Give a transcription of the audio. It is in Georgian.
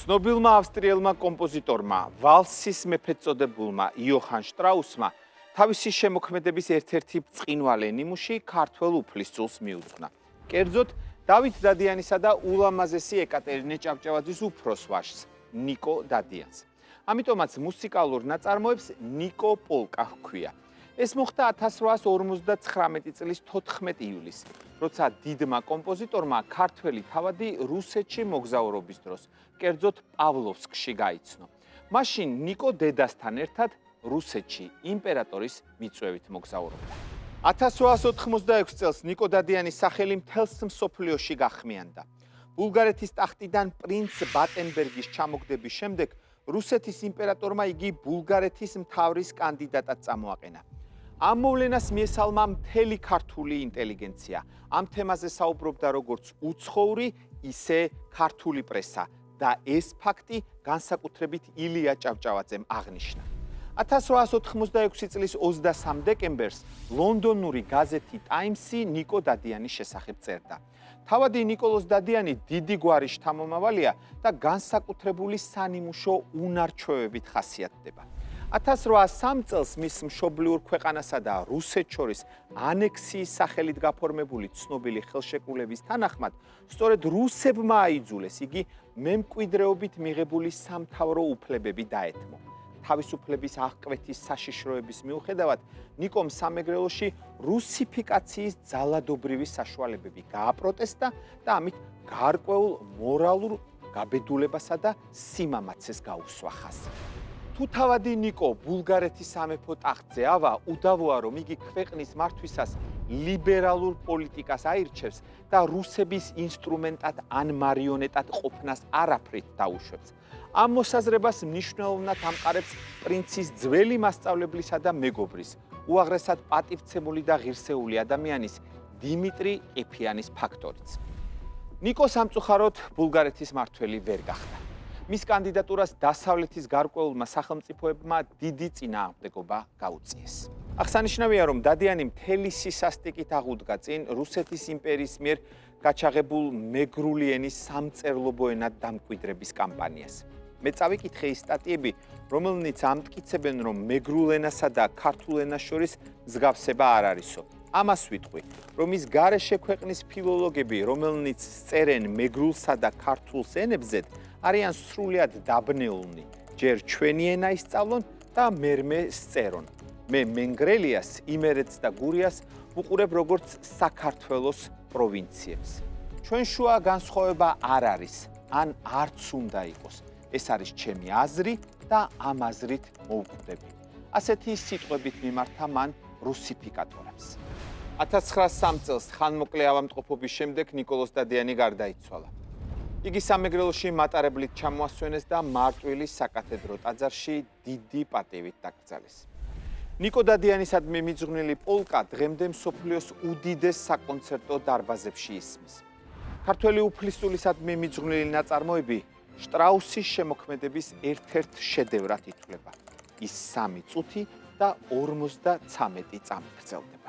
ცნობილმა ავსტრიელმა კომპოზიტორმა, ვალსის მეფედ წოდებულმა იოჰან შტრაუსმა თავისი შემოქმედების ერთ-ერთი ბრწყინვალე ნიმუში ქართველ უფლისწულს მიუძღვნა. კერძოდ, დავით დადიანისა და ულამაზესი ეკატერინე ჭავჭავაძის უფროს ვაჟს, ნიკო დადიანს. ამიტომაც მუსიკალურ ნაწარმოებს ნიკო პოლკა ჰქვია. ეს მოხდა 1859 წლის 14 ივლისს, როცა დიდმა კომპოზიტორმა ქართველი თავადი რუსეთში მოგზაურობის დროს, კერძოდ პავლოვსკში გაიცნო. მაშინ ნიკო დედასთან ერთად რუსეთში იმპერატორის მიწვევით მოგზაურობდა. 1886 წელს ნიკო დადიანის სახელი მთელს მსოფლიოში გახმიანდა. ბულგარეთის ტახტიდან პრინც ბატენბერგის ჩამოგდების შემდეგ რუსეთის იმპერატორმა იგი ბულგარეთის მთავრის კანდიდატად წამოაყენა. ამ მოვლენას მიესალმა მთელი ქართული ინტელიგენცია. ამ თემაზე საუბრობდა როგორც უცხოური, ისე ქართული პრესა და ეს ფაქტი განსაკუთრებით ილია ჭავჭავაძემ აღნიშნა. 1886 წლის 23 დეკემბერს ლონდონური გაზეთი ტაიმსი ნიკო დადიანის შესახებ წერდა. თავადი ნიკოლოზ დადიანი დიდი გვარის შთამომავალია და განსაკუთრებული სანიმუშო უნარ-ჩვევებით ხასიათდება. 1803 წელს მის მშობლიურ ქვეყანასა და რუსეთს შორის ანექსიის სახელით გაფორმებული ცნობილი ხელშეკრულების თანახმად, სწორედ რუსებმა აიძულეს იგი მემკვიდრეობით მიღებული სამთავრო უფლებები დაეთმო. თავისუფლების აღკვეთის საშიშროების მიუხედავად, ნიკომ სამეგრელოში რუსიფიკაციის ძალადობრივი საშუალებები გააპროტესტა და ამით გარკვეულ მორალურ გაბედულებასა და სიმამაცეს გაუსვა ხაზი. თუ თავადი ნიკო ბულგარეთის სამეფო ტახტზე ავა, უდავოა რომ იგი ქვეყნის მართვისას ლიბერალურ პოლიტიკას აირჩევს და რუსების ინსტრუმენტად ან მარიონეტად ყოფნას არაფრით დაუშვებს. ამ მოსაზრებას მნიშვნელოვნად ამყარებს პრინცის ძველი მასწავლებლისა და მეგობრის, უაღრესად პატივცემული და ღირსეული ადამიანის დიმიტრი ყიფიანის ფაქტორიც. ნიკო სამწუხაროდ ბულგარეთის მართველი ვერ გახდა. მის კანდიდატურას დასავლეთის გარკვეულმა სახელმწიფოებმა დიდი წინააღმდეგობა გაუწიეს. აღსანიშნავია, რომ დადიანი მთელი სისასტიკით აღუდგა წინ რუსეთის იმპერიის მიერ გაჩაღებულ მეგრული ენის სამწერლობო ენად დამკვიდრების კამპანიას. მე წავიკითხე ის სტატიები, რომელნიც ამტკიცებენ, რომ მეგრულ ენასა და ქართულ ენას შორის მსგავსება არ არისო. ამას ვიტყვი, რომ ის გარეშე ქვეყნის ფილოლოგები, რომელნიც წერენ მეგრულსა და ქართულს ენებზედ, არიან სრულიად დაბნეულნი. ჯერ ჩვენი ენა ისწავლონ და მერმე სწერონ. მე მენგრელიას, იმერეთს და გურიას ვუყურებ როგორც საქართველოს პროვინციებს. ჩვენ შუა განსხვავება არ არის, ან არც უნდა იყოს. ეს არის ჩემი აზრი და ამ აზრით მოვკვდები. ასეთი სიტყვებით მიმართა მან რუსიფიკატორებს. 1903 წელს ხანმოკლე ავადმყოფობის შემდეგ ნიკოლოზ დადიანი გარდაიცვალა. იგი სამეგრელოში მატარებლით ჩამოასვენეს და მარტვილის საკათედრო ტაძარში დიდი პატივით დაკრძალეს. ნიკო დადიანისადმი მიძღვნილი პოლკა დღემდე მსოფლიოს უდიდეს საკონცერტო დარბაზებში ისმის. ქართველი უფლისწულისადმი მიძღვნილი ნაწარმოები შტრაუსის შემოქმედების ერთ-ერთ შედევრად ითვლება. ის 3 წუთი და 53 წამი გრძელდება.